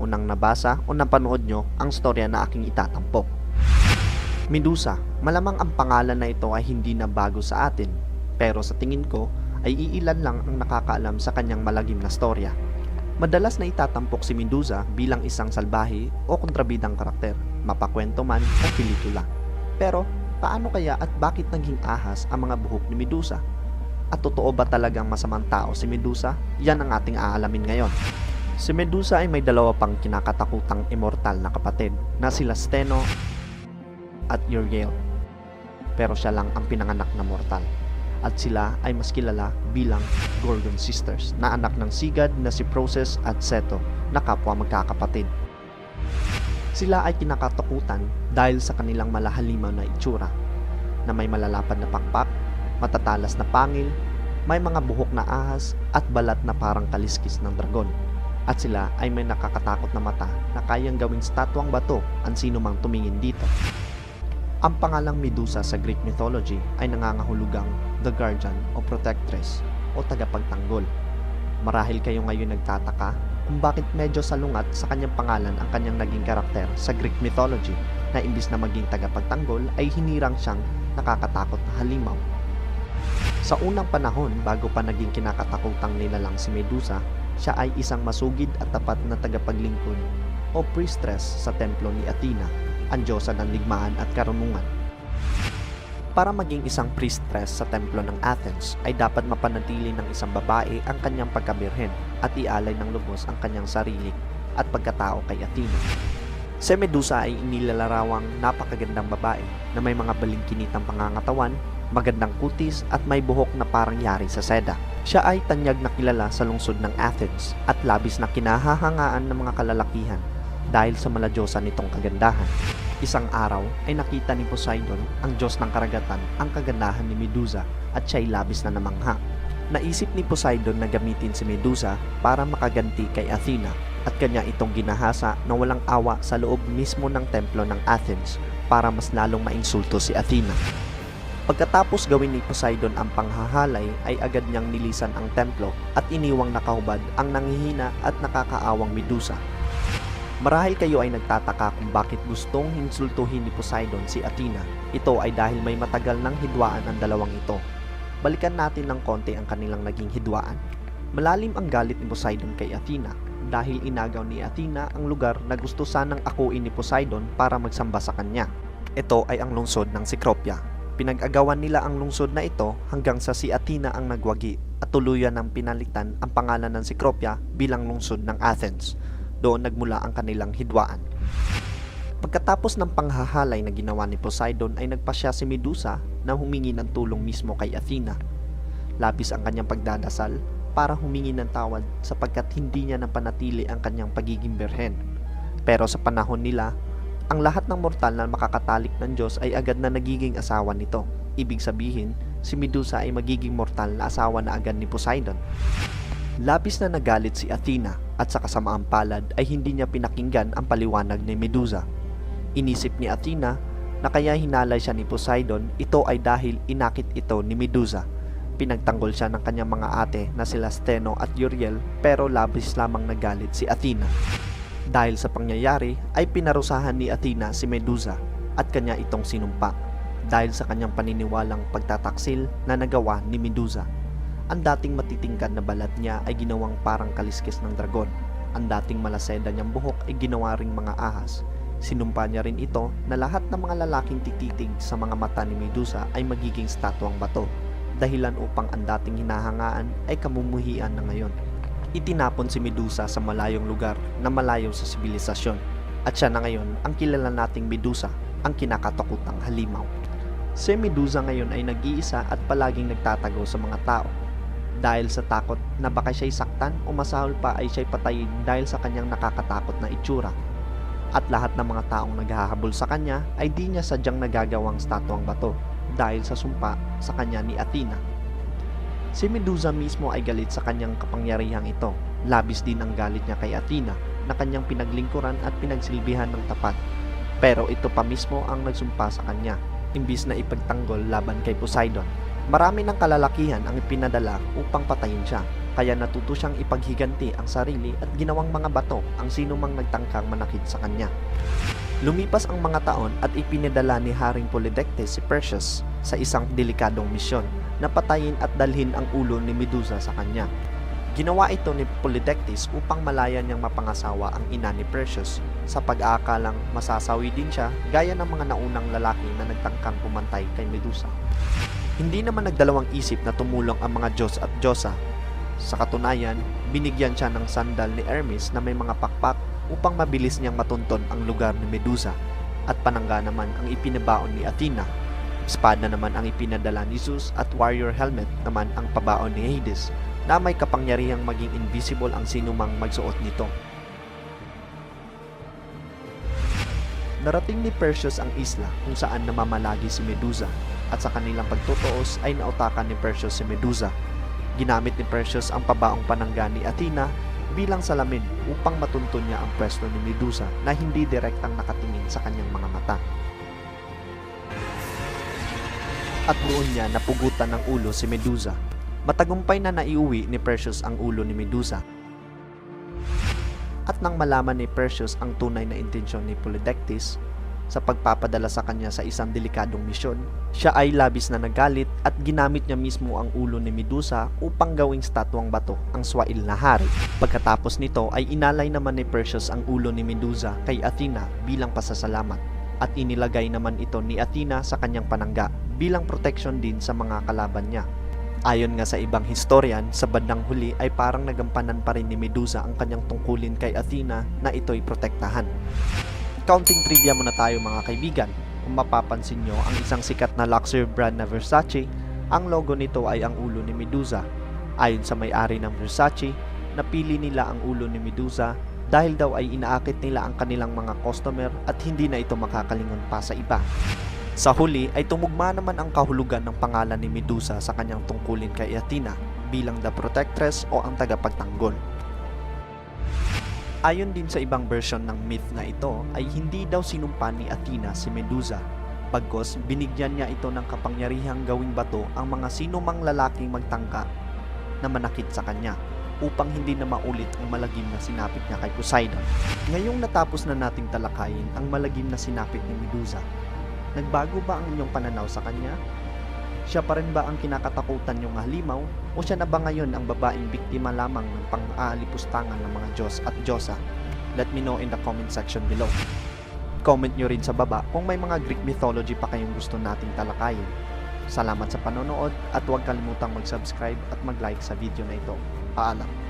nang nabasa o napanood nyo ang storya na aking itatampok. Medusa, malamang ang pangalan na ito ay hindi na bago sa atin, pero sa tingin ko ay iilan lang ang nakakaalam sa kanyang malagim na storya. Madalas na itatampok si Medusa bilang isang salbahe o kontrabidang karakter, mapakwento man o pelikula. Pero paano kaya at bakit naging ahas ang mga buhok ni Medusa? At totoo ba talagang masamang tao si Medusa? Yan ang ating aalamin ngayon. Si Medusa ay may dalawa pang kinakatakutang immortal na kapatid na sila Steno at Uriel. Pero siya lang ang pinanganak na mortal. At sila ay mas kilala bilang Gorgon Sisters na anak ng sigad na si Process at Seto na kapwa magkakapatid. Sila ay kinakatakutan dahil sa kanilang malahalimaw na itsura na may malalapad na pakpak, matatalas na pangil, may mga buhok na ahas at balat na parang kaliskis ng dragon. At sila ay may nakakatakot na mata na kayang gawing statwang bato ang sino mang tumingin dito. Ang pangalang Medusa sa Greek mythology ay nangangahulugang the guardian o protectress o tagapagtanggol. Marahil kayo ngayon nagtataka kung bakit medyo salungat sa kanyang pangalan ang kanyang naging karakter sa Greek mythology na imbis na maging tagapagtanggol ay hinirang siyang nakakatakot na halimaw. Sa unang panahon bago pa naging kinakatakutang nilalang si Medusa, siya ay isang masugid at tapat na tagapaglingkod o priestess sa templo ni Athena, ang diyosa ng digmaan at karunungan. Para maging isang priestess sa templo ng Athens ay dapat mapanatili ng isang babae ang kanyang pagkabirhen at ialay ng lubos ang kanyang sarili at pagkatao kay Athena. Si Medusa ay inilalarawang napakagandang babae na may mga balingkinitang pangangatawan, magandang kutis at may buhok na parang yari sa seda. Siya ay tanyag na kilala sa lungsod ng Athens at labis na kinahahangaan ng mga kalalakihan dahil sa maladyosa nitong kagandahan. Isang araw ay nakita ni Poseidon, ang Diyos ng karagatan, ang kagandahan ni Medusa at siya'y labis na namangha. Naisip ni Poseidon na gamitin si Medusa para makaganti kay Athena at kanya itong ginahasa na walang awa sa loob mismo ng templo ng Athens para mas lalong mainsulto si Athena. Pagkatapos gawin ni Poseidon ang panghahalay ay agad niyang nilisan ang templo at iniwang nakahubad ang nanghihina at nakakaawang Medusa. Marahil kayo ay nagtataka kung bakit gustong insultuhin ni Poseidon si Athena. Ito ay dahil may matagal ng hidwaan ang dalawang ito. Balikan natin ng konti ang kanilang naging hidwaan. Malalim ang galit ni Poseidon kay Athena dahil inagaw ni Athena ang lugar na gusto sanang akuin ni Poseidon para magsamba sa kanya. Ito ay ang lungsod ng Cecropia. Pinag-agawan nila ang lungsod na ito hanggang sa si Athena ang nagwagi at tuluyan ng pinalitan ang pangalan ng Cecropia bilang lungsod ng Athens. Doon nagmula ang kanilang hidwaan. Pagkatapos ng panghahalay na ginawa ni Poseidon ay nagpasya si Medusa na humingi ng tulong mismo kay Athena. Labis ang kanyang pagdadasal para humingi ng tawad sapagkat hindi niya napanatili ang kanyang pagiging birhen. Pero sa panahon nila, ang lahat ng mortal na makakatalik ng Diyos ay agad na nagiging asawa nito. Ibig sabihin, si Medusa ay magiging mortal na asawa na agad ni Poseidon. Labis na nagalit si Athena at sa kasamaang palad ay hindi niya pinakinggan ang paliwanag ni Medusa. Inisip ni Athena na kaya hinalay siya ni Poseidon, ito ay dahil inakit ito ni Medusa. Pinagtanggol siya ng kanyang mga ate na sila Steno at Uriel pero labis lamang nagalit si Athena. Dahil sa pangyayari ay pinarusahan ni Athena si Medusa at kanya itong sinumpa dahil sa kanyang paniniwalang pagtataksil na nagawa ni Medusa. Ang dating matitingkad na balat niya ay ginawang parang kaliskis ng dragon. Ang dating malaseda niyang buhok ay ginawa ring mga ahas. Sinumpa niya rin ito na lahat ng mga lalaking tititig sa mga mata ni Medusa ay magiging statwang bato, dahilan upang ang dating hinahangaan ay kamumuhian na ngayon. Itinapon si Medusa sa malayong lugar na malayo sa sibilisasyon at siya na ngayon ang kilala nating Medusa, ang kinakatakutang halimaw. Si Medusa ngayon ay nag-iisa at palaging nagtatago sa mga tao. Dahil sa takot na baka siya'y saktan o masahol pa ay siya'y patayin dahil sa kanyang nakakatakot na itsura. At lahat ng mga taong naghahabol sa kanya ay di niya sadyang nagagawang statwang bato dahil sa sumpa sa kanya ni Athena. Si Medusa mismo ay galit sa kanyang kapangyarihang ito. Labis din ang galit niya kay Athena na kanyang pinaglingkuran at pinagsilbihan ng tapat. Pero ito pa mismo ang nagsumpa sa kanya, imbis na ipagtanggol laban kay Poseidon. Marami ng kalalakihan ang ipinadala upang patayin siya, kaya natuto siyang ipaghiganti ang sarili at ginawang mga bato ang sinumang nagtangkang manakit sa kanya. Lumipas ang mga taon at ipinadala ni Haring Polydectes si Perseus sa isang delikadong misyon na patayin at dalhin ang ulo ni Medusa sa kanya. Ginawa ito ni Polydectes upang malaya niyang mapangasawa ang ina ni Perseus sa pag-aakalang masasawi din siya gaya ng mga naunang lalaki na nagtangkang pumantay kay Medusa. Hindi naman nagdalawang isip na tumulong ang mga Diyos at Diyosa. Sa katunayan, binigyan siya ng sandal ni Hermes na may mga pakpak upang mabilis niyang matunton ang lugar ni Medusa, at panangga naman ang ipinabaon ni Athena. Espada naman ang ipinadala ni Zeus at warrior helmet naman ang pabaon ni Hades na may kapangyarihang maging invisible ang sinumang magsuot nito. Narating ni Perseus ang isla kung saan namamalagi si Medusa, at sa kanilang pagtutuos ay nautakan ni Perseus si Medusa. Ginamit ni Perseus ang pabaong panangga ni Athena bilang salamin upang matunton niya ang pwesto ni Medusa na hindi direktang nakatingin sa kanyang mga mata. At doon niya napugutan ng ulo si Medusa. Matagumpay na naiuwi ni Perseus ang ulo ni Medusa. At nang malaman ni Perseus ang tunay na intensyon ni Polydectes sa pagpapadala sa kanya sa isang delikadong misyon, siya ay labis na nagalit at ginamit niya mismo ang ulo ni Medusa upang gawing statwang bato ang swail na hari. Pagkatapos nito ay inalay naman ni Perseus ang ulo ni Medusa kay Athena bilang pasasalamat, at inilagay naman ito ni Athena sa kanyang panangga bilang protection din sa mga kalaban niya. Ayon nga sa ibang historian, sa bandang huli ay parang nagampanan pa rin ni Medusa ang kanyang tungkulin kay Athena na ito'y protektahan. Counting trivia muna tayo mga kaibigan. Kung mapapansin nyo, ang isang sikat na luxury brand na Versace, ang logo nito ay ang ulo ni Medusa. Ayon sa may-ari ng Versace, napili nila ang ulo ni Medusa dahil daw ay inaakit nila ang kanilang mga customer at hindi na ito makakalingon pa sa iba. Sa huli ay tumugma naman ang kahulugan ng pangalan ni Medusa sa kanyang tungkulin kay Athena bilang the protectress o ang tagapagtanggol. Ayon din sa ibang version ng myth na ito ay hindi daw sinumpa ni Athena si Medusa, bagkus binigyan niya ito ng kapangyarihang gawing bato ang mga sinumang lalaking magtangka na manakit sa kanya upang hindi na maulit ang malagim na sinapit niya kay Poseidon. Ngayong natapos na nating talakayin ang malagim na sinapit ni Medusa, nagbago ba ang inyong pananaw sa kanya? Siya pa rin ba ang kinakatakutan niyong halimaw o siya na ba ngayon ang babaeng biktima lamang ng pang-aalipustangan ng mga Diyos at Diyosa? Let me know in the comment section below. Comment nyo rin sa baba kung may mga Greek mythology pa kayong gusto nating talakayin. Salamat sa panonood at huwag kalimutang mag-subscribe at mag-like sa video na ito. Paalam!